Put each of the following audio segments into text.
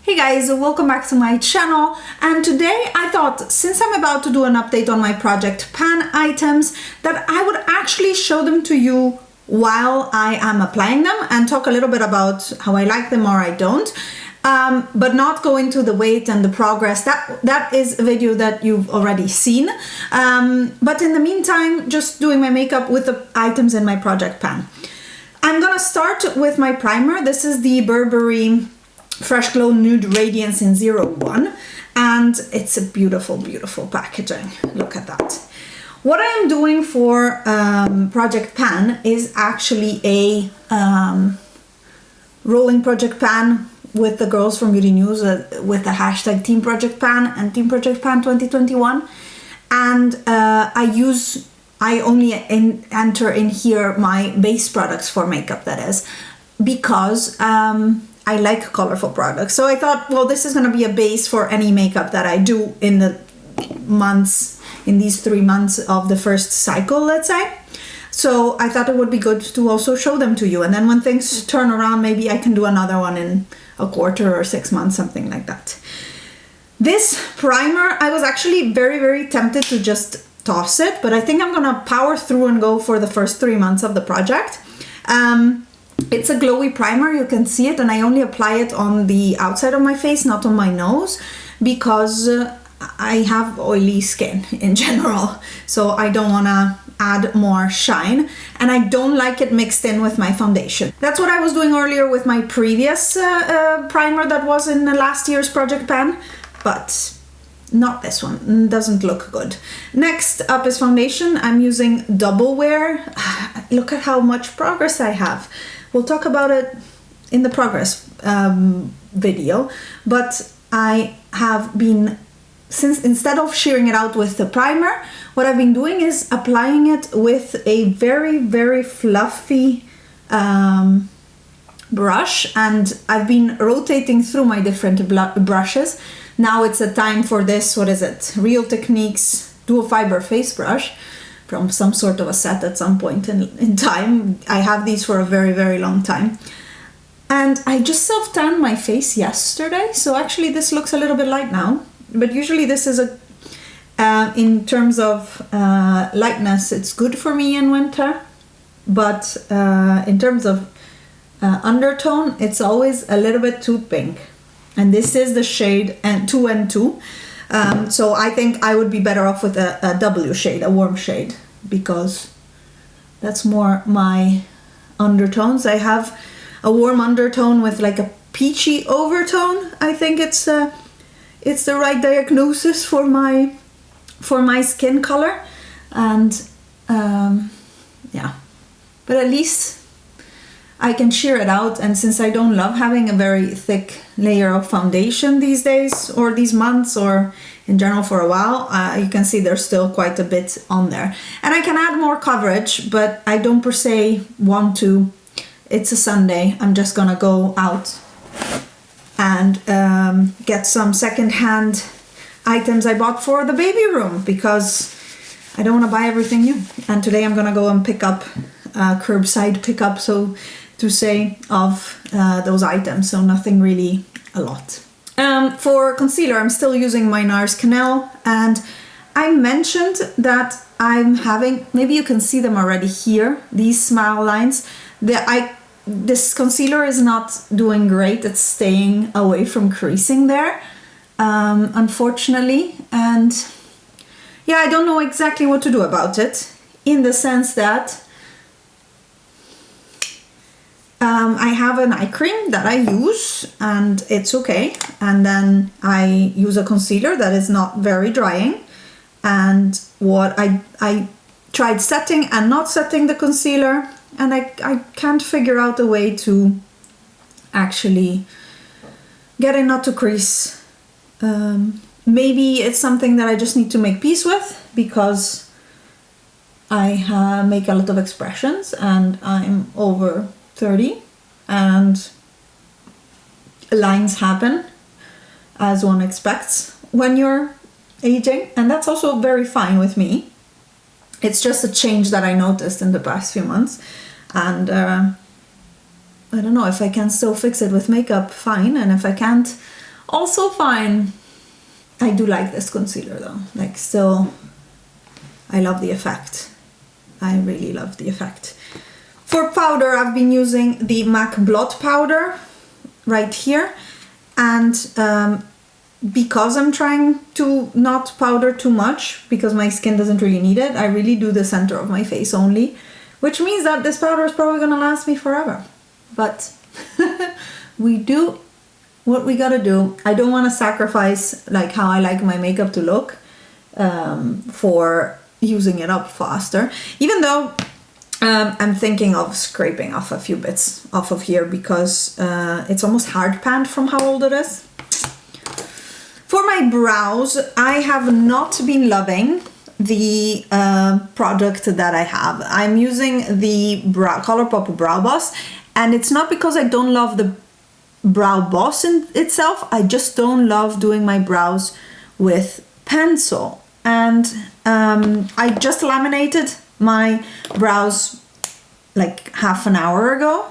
Hey guys, welcome back to my channel, and today I thought, since I'm about to do an update on my Project Pan items, that I would actually show them to you while I am applying them and talk a little bit about how I like them or I don't, but not go into the weight and the progress. That is a video that you've already seen, but in the meantime, just doing my makeup with the items in my Project Pan. I'm gonna start with my primer. This is the Burberry Fresh Glow Nude Radiance in 01, and it's a beautiful, beautiful packaging. Look at that. What I am doing for Project Pan is actually a rolling Project Pan with the girls from Beauty News with the hashtag Team Project Pan and Team Project Pan 2021, and I only enter in here my base products for makeup, that is, because I like colorful products. So I thought, well, this is gonna be a base for any makeup that I do in the months, in these 3 months of the first cycle, let's say. So I thought it would be good to also show them to you. And then when things turn around, maybe I can do another one in a quarter or 6 months, something like that. This primer, I was actually very, very tempted to just toss it, but I think I'm gonna power through and go for the first 3 months of the project. It's a glowy primer, you can see it, and I only apply it on the outside of my face, not on my nose, because I have oily skin in general, so I don't want to add more shine, and I don't like it mixed in with my foundation. That's what I was doing earlier with my previous primer that was in the last year's Project Pan, but not this one. It doesn't look good. Next up is foundation. I'm using Double Wear. Look at how much progress I have. We'll talk about it in the progress video, but I have been, since instead of shearing it out with the primer, what I've been doing is applying it with a very, very fluffy brush, and I've been rotating through my different brushes. Now it's a time for this, what is it? Real Techniques dual fiber face brush from some sort of a set at some point in time. I have these for a very, very long time. And I just self-tanned my face yesterday, so actually this looks a little bit light now. But usually this is in terms of lightness, it's good for me in winter. But in terms of undertone, it's always a little bit too pink. And this is the shade 2N2. So I think I would be better off with a W shade, a warm shade, because that's more my undertones. I have a warm undertone with like a peachy overtone. I think it's the right diagnosis for my skin color, and yeah. But at least I can shear it out, and since I don't love having a very thick layer of foundation these days, or these months, or in general for a while, you can see there's still quite a bit on there. And I can add more coverage, but I don't per se want to. It's a Sunday, I'm just gonna go out and get some secondhand items I bought for the baby room, because I don't wanna buy everything new. And today I'm gonna go and pick up curbside pickup, so to say, of those items, so nothing really a lot. For concealer, I'm still using my NARS Canal, and I mentioned that I'm having, maybe you can see them already here, these smile lines. This concealer is not doing great, it's staying away from creasing there, unfortunately, and yeah, I don't know exactly what to do about it, in the sense that I have an eye cream that I use and it's okay, and then I use a concealer that is not very drying, and what I tried setting and not setting the concealer, and I can't figure out a way to actually get it not to crease. Maybe it's something that I just need to make peace with, because I make a lot of expressions and I'm over 30, and lines happen as one expects when you're aging, and that's also very fine with me. It's just a change that I noticed in the past few months, and I don't know if I can still fix it with makeup, fine, and if I can't, Also fine. I do like this concealer though. Like still, I love the effect. I really love the effect. For powder, I've been using the MAC Blot powder right here. And because I'm trying to not powder too much, because my skin doesn't really need it, I really do the center of my face only, which means that this powder is probably gonna last me forever. But we do what we gotta do. I don't want to sacrifice like how I like my makeup to look for using it up faster, even though I'm thinking of scraping off a few bits off of here because it's almost hard panned from how old it is. For my brows, I have not been loving the product that I have. I'm using the Colourpop Brow Boss, and it's not because I don't love the Brow Boss in itself, I just don't love doing my brows with pencil. And I just laminated my brows like half an hour ago.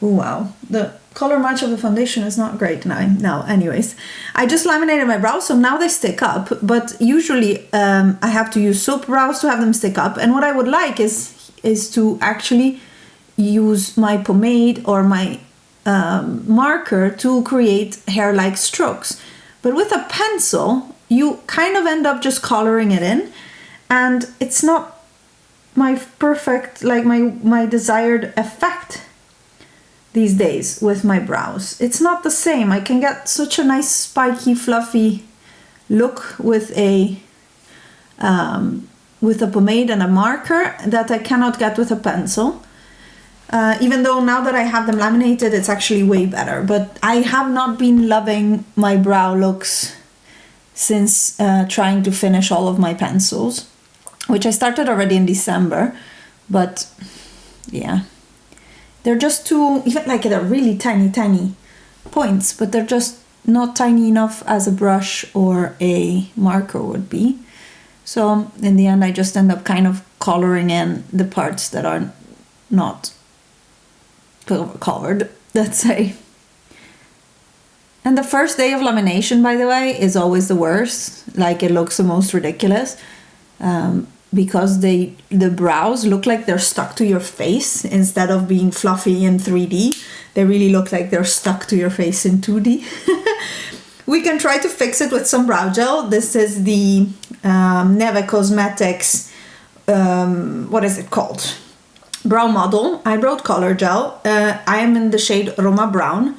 Ooh, wow, the color match of the foundation is not great now. Anyways, I just laminated my brows, so now they stick up, but usually I have to use soap brows to have them stick up. And what I would like is to actually use my pomade or my marker to create hair-like strokes. But with a pencil, you kind of end up just coloring it in, and it's not my perfect, like my desired effect these days with my brows. It's not the same. I can get such a nice spiky, fluffy look with a pomade and a marker that I cannot get with a pencil. Even though now that I have them laminated, it's actually way better. But I have not been loving my brow looks since trying to finish all of my pencils, which I started already in December. But yeah, they're just too, even like they're really tiny points, but they're just not tiny enough as a brush or a marker would be. So in the end, I just end up kind of coloring in the parts that are not covered, let's say. And the first day of lamination, by the way, is always the worst. Like, it looks the most ridiculous because the brows look like they're stuck to your face instead of being fluffy in 3D. They really look like they're stuck to your face in 2D. We can try to fix it with some brow gel. This is the Neve Cosmetics, what is it called? Brow Model Eyebrow Color Gel. I am in the shade Roma Brown,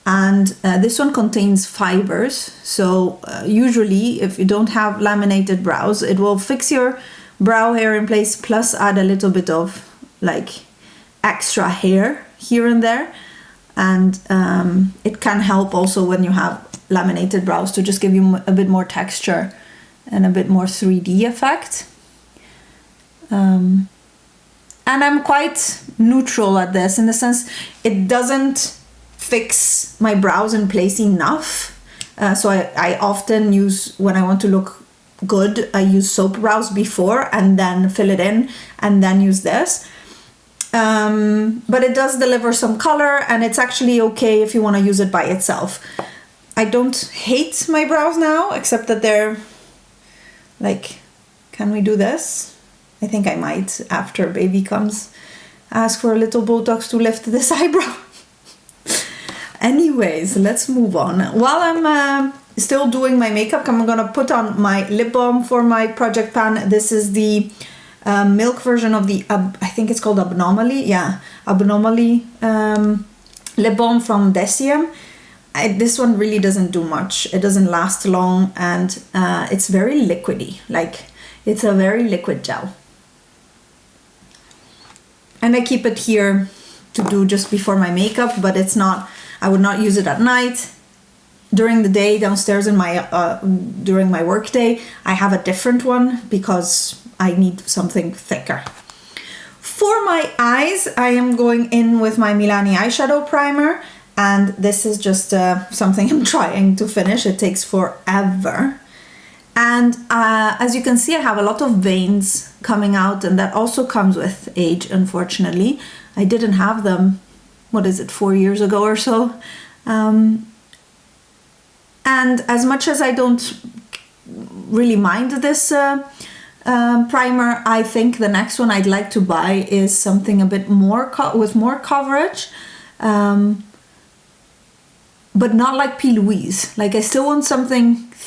and this one contains fibers. So usually if you don't have laminated brows, it will fix your brow hair in place plus add a little bit of like extra hair here and there. And it can help also when you have laminated brows to just give you a bit more texture and a bit more 3D effect. And I'm quite neutral at this, in the sense it doesn't fix my brows in place enough. So I often use, when I want to look good, I use soap brows before and then fill it in and then use this. But it does deliver some color, and it's actually okay if you want to use it by itself. I don't hate my brows now, except that they're like, can we do this? I think I might, after baby comes, ask for a little Botox to lift this eyebrow. Anyways, let's move on. While I'm still doing my makeup, I'm gonna put on my lip balm for my project pan. This is the milk version of the, I think it's called Abnomaly. Yeah, Abnomaly lip balm from Deciem. This one really doesn't do much. It doesn't last long, and it's very liquidy. Like, it's a very liquid gel. And I keep it here to do just before my makeup, but it's not, I would not use it at night. During the day, downstairs in my, during my work day, I have a different one because I need something thicker. For my eyes, I am going in with my Milani eyeshadow primer, and this is just something I'm trying to finish. It takes forever. And as you can see, I have a lot of veins coming out, and that also comes with age, unfortunately. I didn't have them, 4 years ago or so. And as much as I don't really mind this primer, I think the next one I'd like to buy is something a bit more with more coverage, but not like P. Louise. Like, I still want something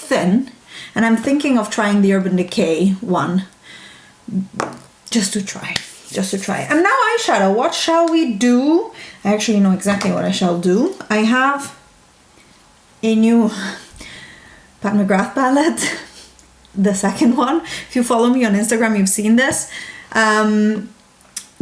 thin, and I'm thinking of trying the Urban Decay one just to try. And now eyeshadow. What shall we do? I actually know exactly what I shall do. I have a new Pat McGrath palette, the second one. If you follow me on Instagram, you've seen this.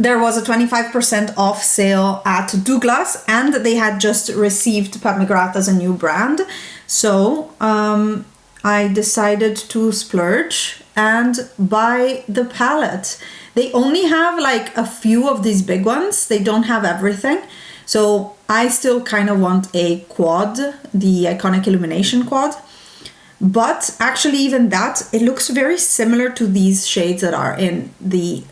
There was a 25% off sale at Douglas, and they had just received Pat McGrath as a new brand. So I decided to splurge and buy the palette. They only have like a few of these big ones. They don't have everything. So I still kind of want a quad, the Iconic Illumination quad. But actually even that, it looks very similar to these shades that are in the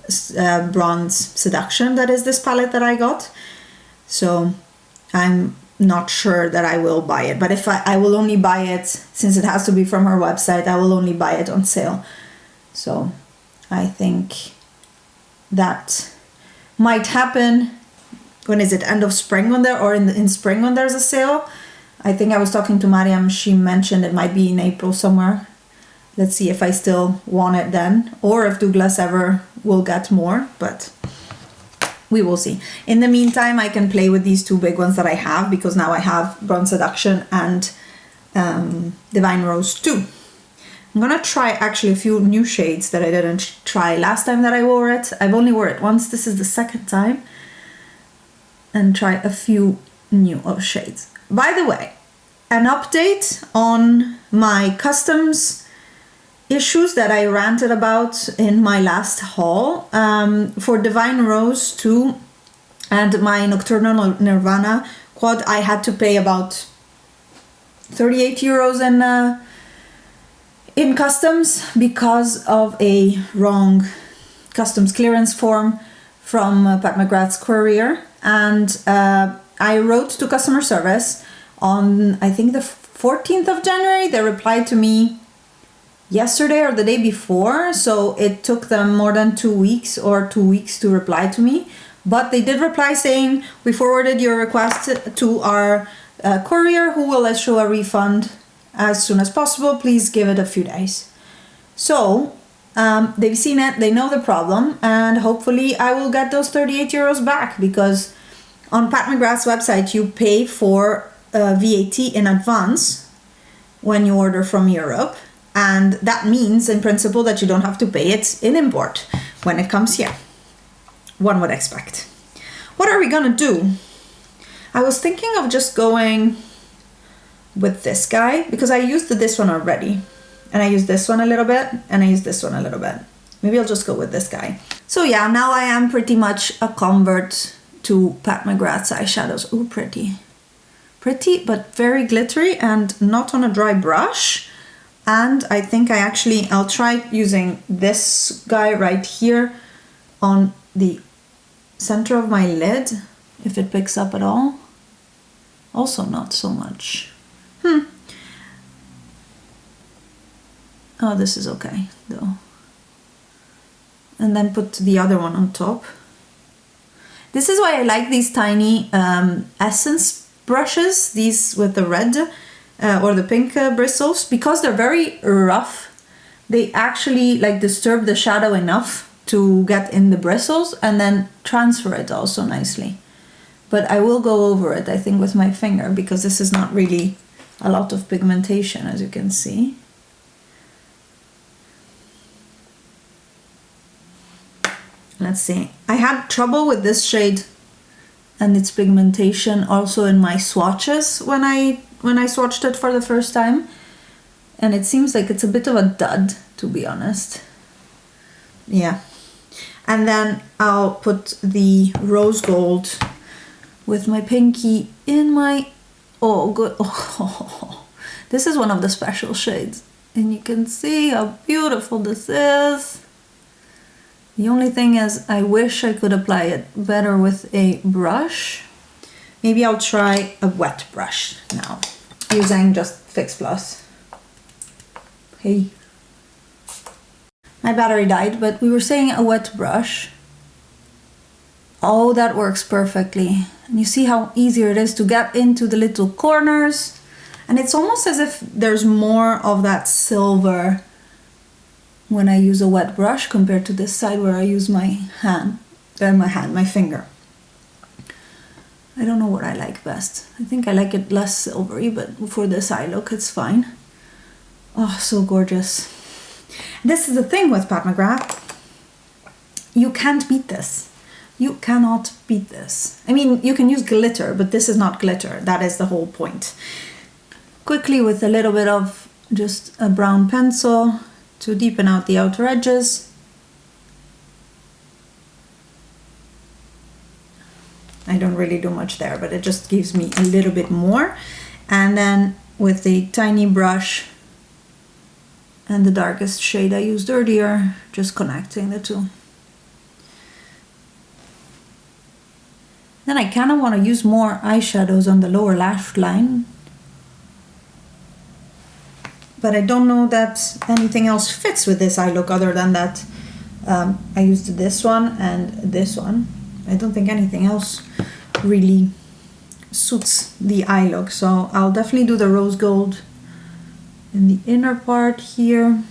Bronze Seduction. That is this palette that I got. So I'm not sure that I will buy it. But if I will only buy it, since it has to be from her website, I will only buy it on sale. So I think that might happen. When is it? End of spring when there, or in spring when there's a sale. I think I was talking to Mariam, she mentioned it might be in April somewhere. Let's see if I still want it then, or if Douglas ever will get more, but we will see. In the meantime, I can play with these two big ones that I have, because now I have Bronze Seduction and Divine Rose 2. I'm gonna try actually a few new shades that I didn't try last time that I wore it. I've only wore it once, this is the second time. And try a few new shades. By the way, an update on my customs issues that I ranted about in my last haul. For Divine Rose 2 and my Nocturnal Nirvana quad, I had to pay about 38 euros in customs because of a wrong customs clearance form from Pat McGrath's courier. And I wrote to customer service on, I think, the 14th of January. They replied to me yesterday or the day before. So it took them more than 2 weeks or 2 weeks to reply to me. But they did reply saying, we forwarded your request to our courier, who will issue a refund as soon as possible. Please give it a few days. So they've seen it, they know the problem, and hopefully I will get those 38 euros back, because on Pat McGrath's website you pay for VAT in advance when you order from Europe, and that means in principle that you don't have to pay it in import when it comes here, one would expect. What are we gonna do? I was thinking of just going with this guy, because I used this one already. And I use this one a little bit, and I use this one a little bit. Maybe I'll just go with this guy. So yeah, now I am pretty much a convert to Pat McGrath's eyeshadows. Ooh, pretty. Pretty, but very glittery and not on a dry brush. And I think I'll try using this guy right here on the center of my lid, if it picks up at all. Also not so much. Oh, this is okay, though. And then put the other one on top. This is why I like these tiny essence brushes, these with the red or the pink bristles, because they're very rough. They actually like disturb the shadow enough to get in the bristles and then transfer it also nicely. But I will go over it, I think, with my finger, because this is not really a lot of pigmentation, as you can see. Let's see. I had trouble with this shade and its pigmentation also in my swatches when I swatched it for the first time. And it seems like it's a bit of a dud, to be honest. Yeah. And then I'll put the rose gold with my pinky in my... Oh, good. Oh, this is one of the special shades. And you can see how beautiful this is. The only thing is, I wish I could apply it better with a brush. Maybe I'll try a wet brush now, using just Fix Plus. Hey. My battery died, but we were saying a wet brush. Oh, that works perfectly. And you see how easier it is to get into the little corners. And it's almost as if there's more of that silver when I use a wet brush compared to this side where I use my finger. I don't know what I like best. I think I like it less silvery, but for this eye look, it's fine. Oh, so gorgeous. This is the thing with Pat McGrath. You can't beat this. You cannot beat this. I mean, you can use glitter, but this is not glitter. That is the whole point. Quickly with a little bit of just a brown pencil to deepen out the outer edges. I don't really do much there, but it just gives me a little bit more. And then with the tiny brush and the darkest shade I used earlier, just connecting the two. Then I kind of want to use more eyeshadows on the lower lash line. But I don't know that anything else fits with this eye look other than that I used this one and this one. I don't think anything else really suits the eye look. So I'll definitely do the rose gold in the inner part here.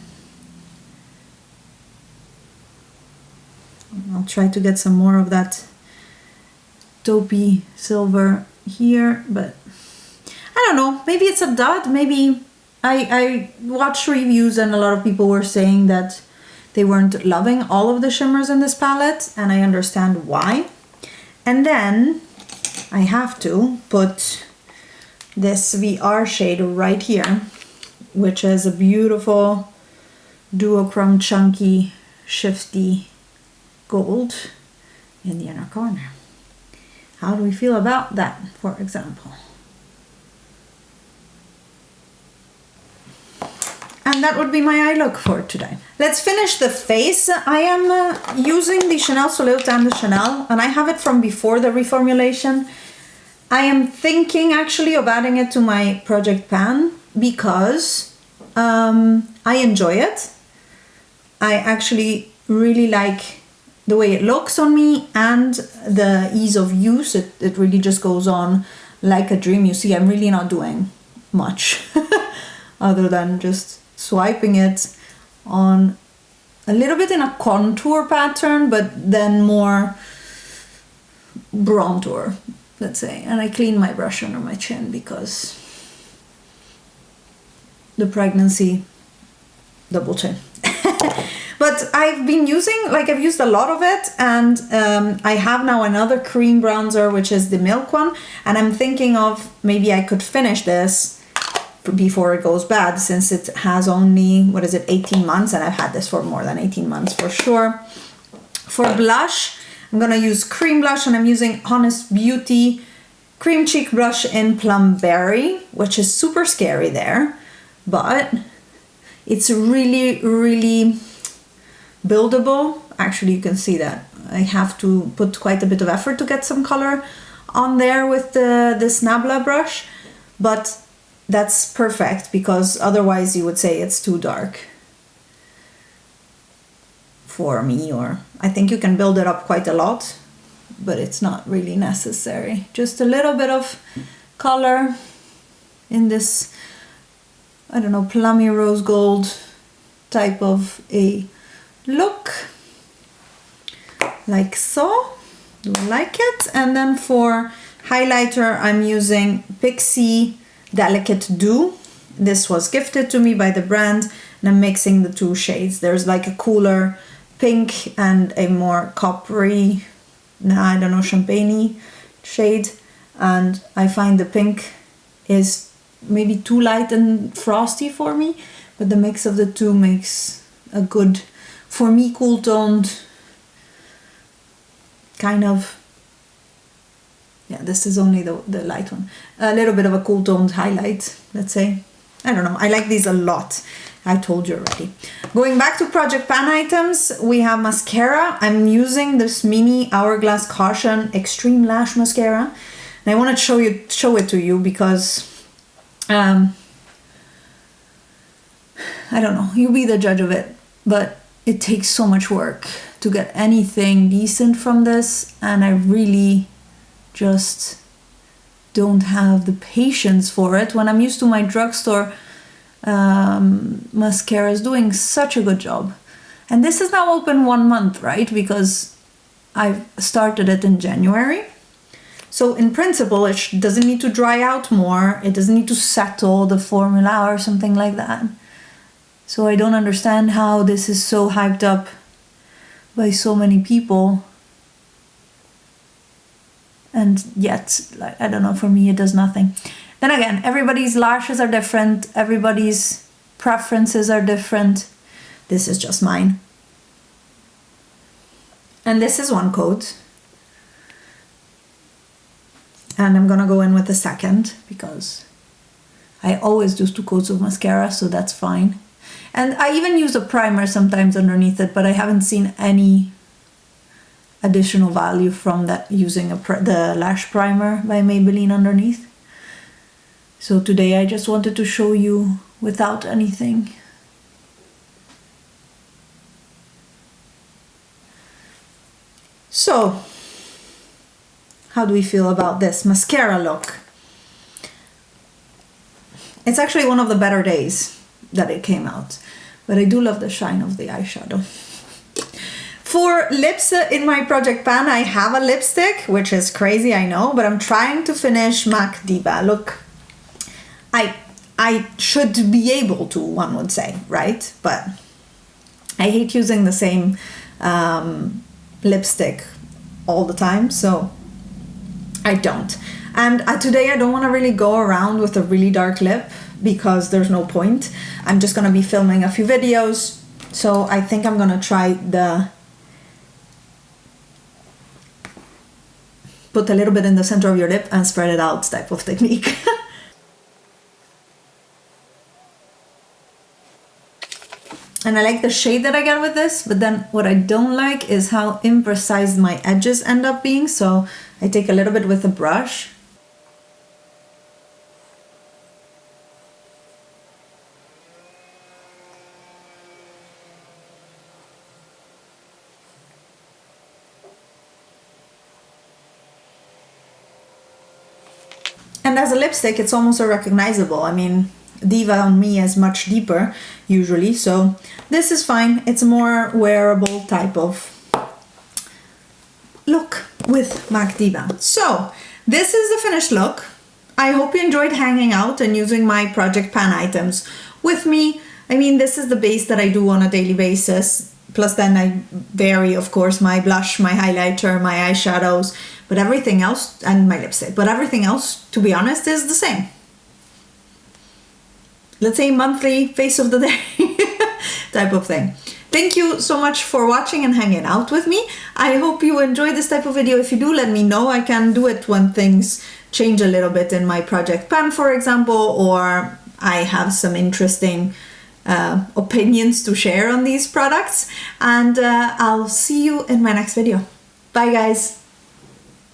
I'll try to get some more of that taupey silver here, but I don't know, maybe it's a dud. Maybe I watched reviews and a lot of people were saying that they weren't loving all of the shimmers in this palette, and I understand why. And then I have to put this VR shade right here, which is a beautiful duochrome chunky shifty gold in the inner corner. How do we feel about that, for example? And that would be my eye look for today. Let's finish the face. I am using the Chanel Soleil Tan de Chanel, and I have it from before the reformulation. I am thinking actually of adding it to my project pan because I enjoy it. I actually really like the way it looks on me and the ease of use. It really just goes on like a dream. You see, I'm really not doing much other than just swiping it on a little bit in a contour pattern, but then more bronzer, let's say. And I clean my brush under my chin because the pregnancy double chin. But I've been using, like I've used a lot of it, and I have now another cream bronzer, which is the Milk one, and I'm thinking of maybe I could finish this before it goes bad, since it has only, 18 months, and I've had this for more than 18 months for sure. For blush, I'm gonna use cream blush, and I'm using Honest Beauty Cream Cheek Blush in Plum Berry, which is super scary there, but it's really, really buildable. Actually, you can see that I have to put quite a bit of effort to get some color on there with this Nabla brush, but that's perfect because otherwise you would say it's too dark for me, or I think you can build it up quite a lot, but it's not really necessary. Just a little bit of color in this, I don't know, plummy rose gold type of a look, like so. Do I like it? And then for highlighter, I'm using Pixie Delicate Dew. This was gifted to me by the brand, and I'm mixing the two shades. There's like a cooler pink and a more coppery, I don't know, champagne-y shade, and I find the pink is maybe too light and frosty for me, but the mix of the two makes a good, for me, cool toned kind of, yeah, this is only the light one, a little bit of a cool toned highlight, let's say. I don't know, I like these a lot. I told you already. Going back to Project Pan items, we have mascara. I'm using this mini Hourglass Caution Extreme Lash Mascara, and I want to show it to you because I don't know, you be the judge of it, but it takes so much work to get anything decent from this, and I really just don't have the patience for it when I'm used to my drugstore mascaras doing such a good job. And this is now open 1 month, right? Because I've started it in January. So in principle, it doesn't need to dry out more. It doesn't need to settle the formula or something like that. So I don't understand how this is so hyped up by so many people. And yet, like, I don't know, for me it does nothing. Then again, everybody's lashes are different. Everybody's preferences are different. This is just mine. And this is one coat. And I'm gonna go in with the second because I always do 2 coats of mascara, so that's fine. And I even use a primer sometimes underneath it, but I haven't seen any additional value from that using the lash primer by Maybelline underneath. So today I just wanted to show you without anything. So, how do we feel about this mascara look? It's actually one of the better days that it came out, but I do love the shine of the eyeshadow. For lips in my project pan, I have a lipstick, which is crazy, I know, but I'm trying to finish MAC Diva. Look, I should be able to, one would say, right? But I hate using the same lipstick all the time, so I don't. And today I don't want to really go around with a really dark lip because there's no point. I'm just going to be filming a few videos, so I think I'm going to try put a little bit in the center of your lip and spread it out type of technique. And I like the shade that I get with this, but then what I don't like is how imprecise my edges end up being. So I take a little bit with a brush. And as a lipstick, it's almost unrecognizable. I mean, Diva on me is much deeper usually, so this is fine. It's a more wearable type of look with MAC Diva. So this is the finished look. I hope you enjoyed hanging out and using my project pan items with me. I mean, this is the base that I do on a daily basis. Plus then I vary, of course, my blush, my highlighter, my eyeshadows, but everything else, and my lipstick, but everything else, to be honest, is the same. Let's say monthly face of the day type of thing. Thank you so much for watching and hanging out with me. I hope you enjoyed this type of video. If you do, let me know. I can do it when things change a little bit in my project pan, for example, or I have some interesting opinions to share on these products. And I'll see you in my next video. Bye, guys.